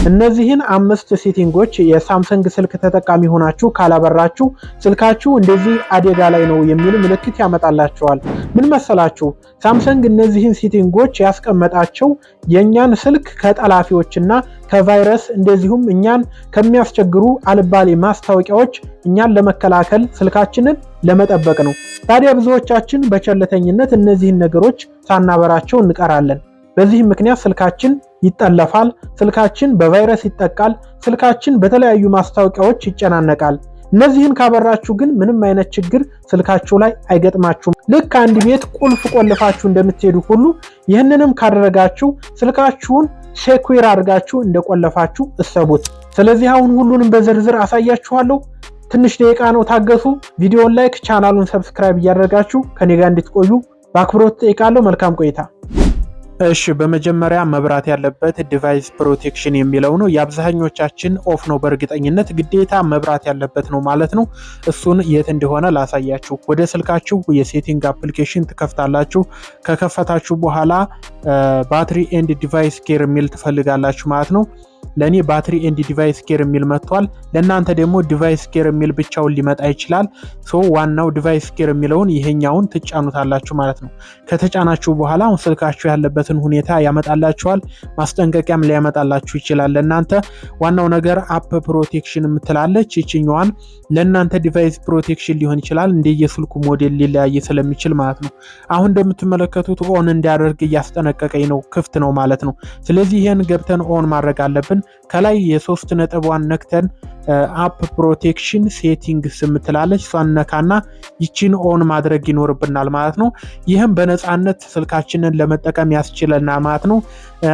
እነዚህን 5 ሴቲንጎች የሳምሰንግ ስልክ ተጠቃሚ ሆናችሁ ካላበራችሁ ስልካችሁ እንደዚህ አደጋ ላይ ነው የሚል ምልክት ያመጣላችኋል። ምን መሰላችሁ? ሳምሰንግ እነዚህን ሴቲንጎች ያስቀመጣቸው የኛን ስልክ ከጠላፊዎችና ከቫይረስ እንደዚሁም እኛን ከሚያስቸግሩ አልባሌ ማስታወቂያዎች እኛን ለመከላከል ስልካችንን ለመጠበቅ ነው። ታዲያ ብዙዎቻችን በቸልተኝነት እነዚህን ነገሮች ሳናበራቸው እንቀራለን። በዚህም ምክንያት ስልካችን ይጠለፋል፣ ስልካችን በቫይረስ ይጠቃል፣ ስልካችን በተለያዩ ማስታወቂያዎች ይጨናነቃል። እነዚህን ካበራችሁ ግን ምንም አይነት ችግር ስልካችሁ ላይ አይገጥማችሁም። ልክ አንድ ቤት ቁልፍ ቆልፋችሁ እንደምትሄዱ ሁሉ ይህንንም ካደረጋችሁ ስልካችሁን ሴኩር አድርጋችሁ እንደቆለፋችሁ እሰቡት። ስለዚህ አሁን ሁሉንም በዝርዝር አሳያችኋለሁ። ትንሽ ደቂቃ ነው፣ ታገሱ። ቪዲዮውን ላይክ፣ ቻናሉን ሰብስክራይብ እያደረጋችሁ ከኔ ጋር እንድትቆዩ በአክብሮት ጠይቃለሁ። መልካም ቆይታ። እሺ በመጀመሪያ መብራት ያለበት ዲቫይስ ፕሮቴክሽን የሚለው ነው። የአብዛኞቻችን ኦፍ ነው። በእርግጠኝነት ግዴታ መብራት ያለበት ነው ማለት ነው። እሱን የት እንደሆነ ላሳያችሁ። ወደ ስልካችሁ የሴቲንግ አፕሊኬሽን ትከፍታላችሁ። ከከፈታችሁ በኋላ ባትሪ ኤንድ ዲቫይስ ኬር የሚል ትፈልጋላችሁ ማለት ነው። ለኔ ባትሪ ኤንድ ዲቫይስ ኬር የሚል መጥቷል። ለእናንተ ደግሞ ዲቫይስ ኬር የሚል ብቻውን ሊመጣ ይችላል። ዋናው ዲቫይስ ኬር የሚለውን ይሄኛውን ትጫኑታላችሁ ማለት ነው። ከተጫናችሁ በኋላ አሁን ስልካችሁ ያለበትን ሁኔታ ያመጣላችኋል። ማስጠንቀቂያም ሊያመጣላችሁ ይችላል። ለእናንተ ዋናው ነገር አፕ ፕሮቴክሽን የምትላለች ይችኛዋን ለእናንተ ዲቫይስ ፕሮቴክሽን ሊሆን ይችላል። እንደየስልኩ ሞዴል ሊለያይ ስለሚችል ማለት ነው። አሁን እንደምትመለከቱት ኦን እንዲያደርግ እያስጠነቀቀኝ ነው፣ ክፍት ነው ማለት ነው። ስለዚህ ይሄን ገብተን ኦን ማድረግ አለብን። ከላይ የሶስት ነጥቧን ነክተን አፕ ፕሮቴክሽን ሴቲንግስ የምትላለች እሷን ነካና ይቺን ኦን ማድረግ ይኖርብናል ማለት ነው። ይህም በነፃነት ስልካችንን ለመጠቀም ያስችለናል ማለት ነው።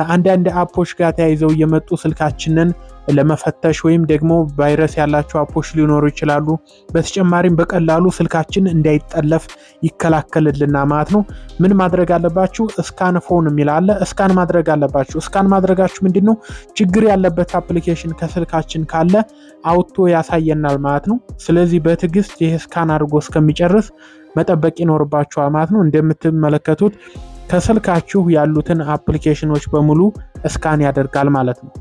አንዳንድ አፖች ጋር ተያይዘው እየመጡ ስልካችንን ለመፈተሽ ወይም ደግሞ ቫይረስ ያላቸው አፖች ሊኖሩ ይችላሉ። በተጨማሪም በቀላሉ ስልካችን እንዳይጠለፍ ይከላከልልና ማለት ነው። ምን ማድረግ አለባችሁ? ስካን ፎን የሚል አለ። ስካን ማድረግ አለባችሁ። ስካን ማድረጋችሁ ምንድነው? ችግር ያለበት አፕሊኬሽን ከስልካችን ካለ አውቶ ያሳየናል ማለት ነው። ስለዚህ በትዕግስት ይሄ ስካን አድርጎ እስከሚጨርስ መጠበቅ ይኖርባችኋል ማለት ነው። እንደምትመለከቱት ከስልካችሁ ያሉትን አፕሊኬሽኖች በሙሉ ስካን ያደርጋል ማለት ነው።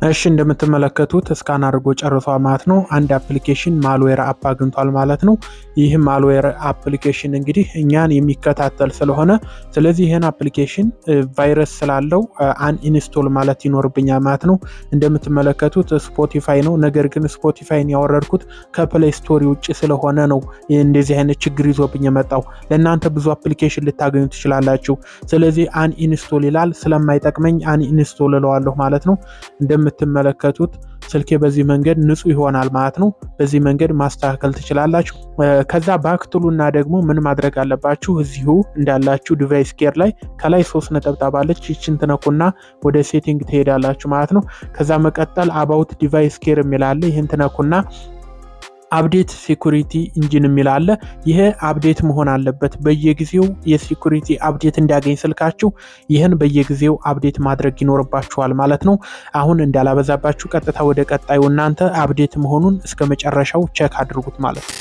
እሺ እንደምትመለከቱት ስካን አድርጎ ጨርሷል ማለት ነው። አንድ አፕሊኬሽን ማልዌር አፕ አግኝቷል ማለት ነው። ይህ ማልዌር አፕሊኬሽን እንግዲህ እኛን የሚከታተል ስለሆነ ስለዚህ ይሄን አፕሊኬሽን ቫይረስ ስላለው አንኢንስቶል ማለት ይኖርብኛል ማለት ነው። እንደምትመለከቱት ስፖቲፋይ ነው። ነገር ግን ስፖቲፋይን ያወረድኩት ከፕሌይ ስቶሪ ውጪ ስለሆነ ነው እንደዚህ አይነት ችግር ይዞብኝ የመጣው። ለእናንተ ብዙ አፕሊኬሽን ልታገኙ ትችላላችሁ። ስለዚህ አንኢንስቶል ይላል። ስለማይጠቅመኝ አንኢንስቶል እለዋለሁ ማለት ነው። እንደምትመለከቱት ስልኬ በዚህ መንገድ ንጹህ ይሆናል ማለት ነው። በዚህ መንገድ ማስተካከል ትችላላችሁ። ከዛ ባክትሉና ደግሞ ምን ማድረግ አለባችሁ? እዚሁ እንዳላችሁ ዲቫይስ ኬር ላይ ከላይ 3 ነጠብጣብ አለች። ይችን ትነኩና ወደ ሴቲንግ ትሄዳላችሁ ማለት ነው። ከዛ መቀጠል አባውት ዲቫይስ ኬር የሚላለ ይህን ትነኩና አፕዴት ሴኩሪቲ ኢንጂን የሚል አለ። ይሄ አፕዴት መሆን አለበት። በየጊዜው የሴኩሪቲ አፕዴት እንዲያገኝ ስልካችሁ ይህን በየጊዜው አፕዴት ማድረግ ይኖርባችኋል ማለት ነው። አሁን እንዳላበዛባችሁ ቀጥታ ወደ ቀጣዩ እናንተ አፕዴት መሆኑን እስከ መጨረሻው ቼክ አድርጉት ማለት ነው።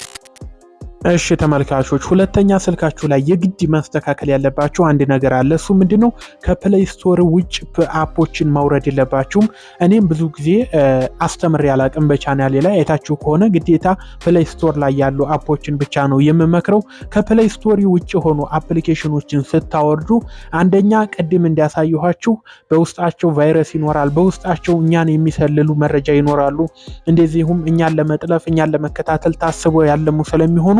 እሺ ተመልካቾች፣ ሁለተኛ ስልካችሁ ላይ የግድ ማስተካከል ያለባችሁ አንድ ነገር አለ። እሱ ምንድነው? ከፕሌይ ስቶር ውጭ አፖችን ማውረድ የለባችሁም። እኔም ብዙ ጊዜ አስተምሬ ያላቅም በቻናሌ ላይ አይታችሁ ከሆነ ግዴታ ፕሌይ ስቶር ላይ ያሉ አፖችን ብቻ ነው የምመክረው። ከፕሌይ ስቶር ውጭ ሆኑ አፕሊኬሽኖችን ስታወርዱ አንደኛ ቅድም እንዲያሳየኋችሁ በውስጣቸው ቫይረስ ይኖራል። በውስጣቸው እኛን የሚሰልሉ መረጃ ይኖራሉ። እንደዚሁም እኛን ለመጥለፍ እኛን ለመከታተል ታስበው ያለሙ ስለሚሆኑ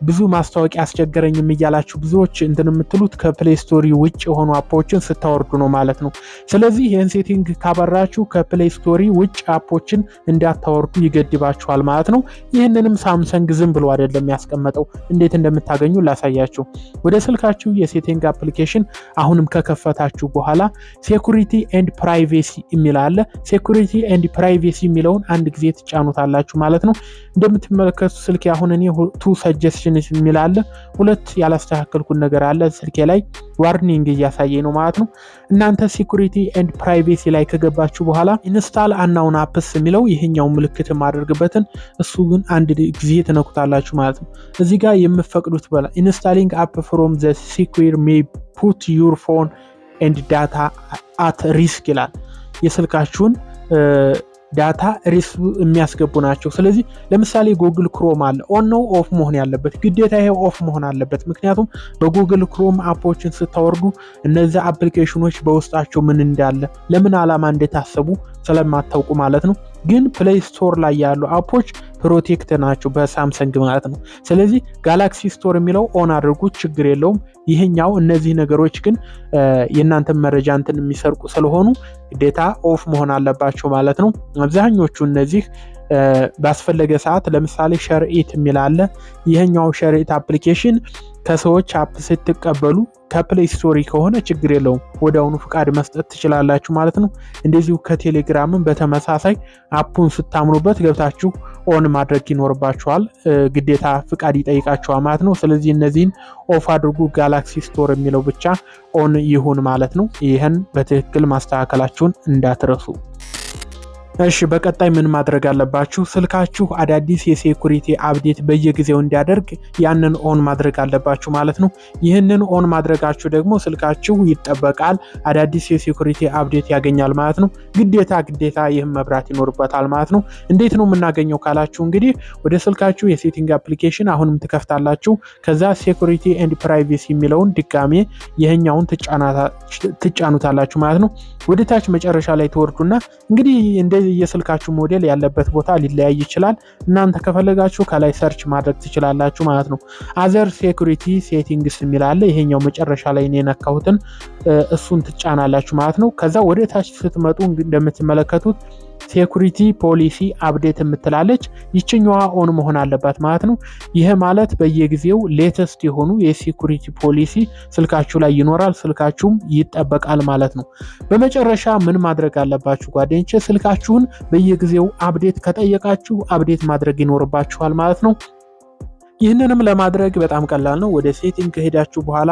ብዙ ማስታወቂያ አስቸገረኝም እያላችሁ ብዙዎች እንትን የምትሉት ከፕሌይ ስቶሪ ውጭ የሆኑ አፖችን ስታወርዱ ነው ማለት ነው። ስለዚህ ይህን ሴቲንግ ካበራችሁ ከፕሌይ ስቶሪ ውጭ አፖችን እንዳታወርዱ ይገድባችኋል ማለት ነው። ይህንንም ሳምሰንግ ዝም ብሎ አይደለም ያስቀመጠው። እንዴት እንደምታገኙ ላሳያችሁ። ወደ ስልካችሁ የሴቲንግ አፕሊኬሽን አሁንም ከከፈታችሁ በኋላ ሴኩሪቲ ኤንድ ፕራይቬሲ የሚል አለ። ሴኩሪቲ ኤንድ ፕራይቬሲ የሚለውን አንድ ጊዜ ትጫኑታላችሁ ማለት ነው። እንደምትመለከቱ ስልኬ አሁን እኔ ቱ ሰጀስሽንስ የሚል አለ። ሁለት ያላስተካከልኩት ነገር አለ ስልኬ ላይ ዋርኒንግ እያሳየኝ ነው ማለት ነው። እናንተ ሴኩሪቲ ኤንድ ፕራይቬሲ ላይ ከገባችሁ በኋላ ኢንስታል አናውን አፕስ የሚለው ይሄኛው ምልክት ማድረግበትን እሱ ግን አንድ ጊዜ ትነኩታላችሁ ማለት ነው። እዚህ ጋር የምፈቅዱት በላ ኢንስታሊንግ አፕ ፍሮም ዘ ሴኩር ሜይ ፑት ዩር ፎን ኤንድ ዳታ አት ሪስክ ይላል። የስልካችሁን ዳታ ሪስክ የሚያስገቡ ናቸው። ስለዚህ ለምሳሌ ጉግል ክሮም አለ ኦን ነው ኦፍ መሆን ያለበት ግዴታ ይሄ ኦፍ መሆን አለበት። ምክንያቱም በጉግል ክሮም አፖችን ስታወርዱ እነዚህ አፕሊኬሽኖች በውስጣቸው ምን እንዳለ ለምን ዓላማ እንደታሰቡ ስለማታውቁ ማለት ነው። ግን ፕሌይ ስቶር ላይ ያሉ አፖች ፕሮቴክት ናቸው በሳምሰንግ ማለት ነው። ስለዚህ ጋላክሲ ስቶር የሚለው ኦን አድርጉት፣ ችግር የለውም። ይሄኛው እነዚህ ነገሮች ግን የእናንተን መረጃ እንትን የሚሰርቁ ስለሆኑ ግዴታ ኦፍ መሆን አለባቸው ማለት ነው። አብዛኞቹ እነዚህ ባስፈለገ ሰዓት ለምሳሌ ሸርኢት የሚል አለ። ይሄኛው ሸርኢት አፕሊኬሽን ከሰዎች አፕ ስትቀበሉ ከፕሌይ ስቶሪ ከሆነ ችግር የለውም ወዲያውኑ ፍቃድ መስጠት ትችላላችሁ ማለት ነው። እንደዚሁ ከቴሌግራምም በተመሳሳይ አፑን ስታምኑበት ገብታችሁ ኦን ማድረግ ይኖርባችኋል። ግዴታ ፍቃድ ይጠይቃችኋል ማለት ነው። ስለዚህ እነዚህን ኦፍ አድርጉ። ጋላክሲ ስቶር የሚለው ብቻ ኦን ይሁን ማለት ነው። ይህን በትክክል ማስተካከላችሁን እንዳትረሱ። እሺ በቀጣይ ምን ማድረግ አለባችሁ? ስልካችሁ አዳዲስ የሴኩሪቲ አፕዴት በየጊዜው እንዲያደርግ ያንን ኦን ማድረግ አለባችሁ ማለት ነው። ይህንን ኦን ማድረጋችሁ ደግሞ ስልካችሁ ይጠበቃል፣ አዳዲስ የሴኩሪቲ አፕዴት ያገኛል ማለት ነው። ግዴታ ይህን መብራት ይኖርበታል ማለት ነው። እንዴት ነው የምናገኘው ካላችሁ እንግዲህ ወደ ስልካችሁ የሴቲንግ አፕሊኬሽን አሁንም ትከፍታላችሁ። ከዛ ሴኩሪቲ ኤንድ ፕራይቬሲ የሚለውን ድጋሜ ይሄኛውን ትጫኑታላችሁ ማለት ነው። ወደ ታች መጨረሻ ላይ ትወርዱና እንግዲህ እንደ የስልካችሁ ሞዴል ያለበት ቦታ ሊለያይ ይችላል። እናንተ ከፈለጋችሁ ከላይ ሰርች ማድረግ ትችላላችሁ ማለት ነው። አዘር ሴኩሪቲ ሴቲንግስ የሚል አለ። ይሄኛው መጨረሻ ላይ የነካሁትን እሱን ትጫናላችሁ ማለት ነው። ከዛ ወደ ታች ስትመጡ እንደምትመለከቱት ሴኩሪቲ ፖሊሲ አፕዴት የምትላለች ይችኛዋ ኦን መሆን አለባት ማለት ነው። ይሄ ማለት በየጊዜው ሌተስት የሆኑ የሴኩሪቲ ፖሊሲ ስልካችሁ ላይ ይኖራል፣ ስልካችሁም ይጠበቃል ማለት ነው። በመጨረሻ ምን ማድረግ አለባችሁ ጓደኞቼ? ስልካችሁን በየጊዜው አፕዴት ከጠየቃችሁ አፕዴት ማድረግ ይኖርባችኋል ማለት ነው። ይህንንም ለማድረግ በጣም ቀላል ነው። ወደ ሴቲንግ ከሄዳችሁ በኋላ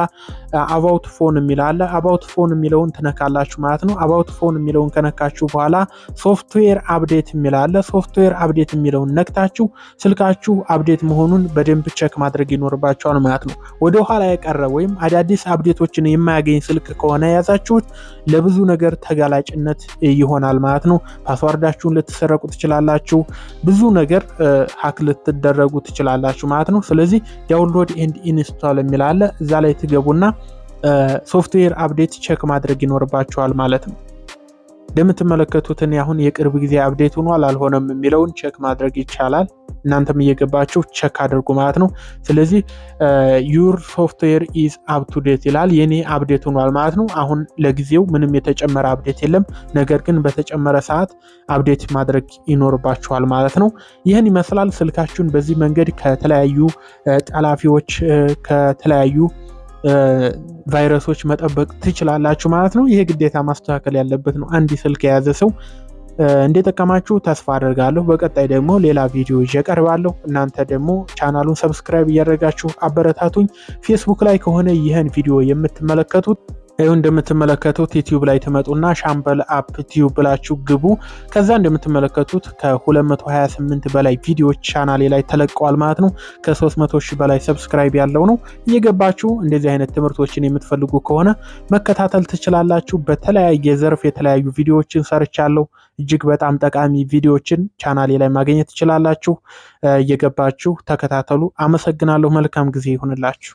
አባውት ፎን የሚል አለ። አባውት ፎን የሚለውን ትነካላችሁ ማለት ነው። አባውት ፎን የሚለውን ከነካችሁ በኋላ ሶፍትዌር አፕዴት የሚል አለ። ሶፍትዌር አፕዴት የሚለውን ነክታችሁ ስልካችሁ አፕዴት መሆኑን በደንብ ቸክ ማድረግ ይኖርባችኋል ማለት ነው። ወደ ኋላ የቀረ ወይም አዳዲስ አፕዴቶችን የማያገኝ ስልክ ከሆነ የያዛችሁት ለብዙ ነገር ተጋላጭነት ይሆናል ማለት ነው። ፓስዋርዳችሁን ልትሰረቁ ትችላላችሁ፣ ብዙ ነገር ሀክ ልትደረጉ ትችላላችሁ ማለት ነው። ስለዚህ ዳውንሎድ ኤንድ ኢንስቶል የሚል አለ። እዛ ላይ ትገቡና ሶፍትዌር አፕዴት ቼክ ማድረግ ይኖርባችኋል ማለት ነው። እንደምትመለከቱት አሁን የቅርብ ጊዜ አፕዴት ሆኗል አልሆነም የሚለውን ቼክ ማድረግ ይቻላል። እናንተም እየገባችሁ ቼክ አድርጉ ማለት ነው። ስለዚህ ዩር ሶፍትዌር ኢዝ አፕ ቱ ዴት ይላል። የኔ አፕዴት ሆኗል ማለት ነው። አሁን ለጊዜው ምንም የተጨመረ አፕዴት የለም። ነገር ግን በተጨመረ ሰዓት አፕዴት ማድረግ ይኖርባችኋል ማለት ነው። ይህን ይመስላል። ስልካችሁን በዚህ መንገድ ከተለያዩ ጠላፊዎች ከተለያዩ ቫይረሶች መጠበቅ ትችላላችሁ ማለት ነው። ይሄ ግዴታ ማስተካከል ያለበት ነው። አንድ ስልክ የያዘ ሰው እንደጠቀማችሁ ተስፋ አደርጋለሁ። በቀጣይ ደግሞ ሌላ ቪዲዮ ይዤ እቀርባለሁ። እናንተ ደግሞ ቻናሉን ሰብስክራይብ እያደረጋችሁ አበረታቱኝ። ፌስቡክ ላይ ከሆነ ይህን ቪዲዮ የምትመለከቱት ይኸው እንደምትመለከቱት ዩቲዩብ ላይ ትመጡና ሻምበል አፕ ቲዩብ ብላችሁ ግቡ። ከዛ እንደምትመለከቱት ከ228 በላይ ቪዲዮዎች ቻናሌ ላይ ተለቀዋል ማለት ነው። ከ300 ሺህ በላይ ሰብስክራይብ ያለው ነው። እየገባችሁ እንደዚህ አይነት ትምህርቶችን የምትፈልጉ ከሆነ መከታተል ትችላላችሁ። በተለያየ ዘርፍ የተለያዩ ቪዲዮዎችን ሰርቻለሁ። እጅግ በጣም ጠቃሚ ቪዲዮዎችን ቻናሌ ላይ ማግኘት ትችላላችሁ። እየገባችሁ ተከታተሉ። አመሰግናለሁ። መልካም ጊዜ ይሁንላችሁ።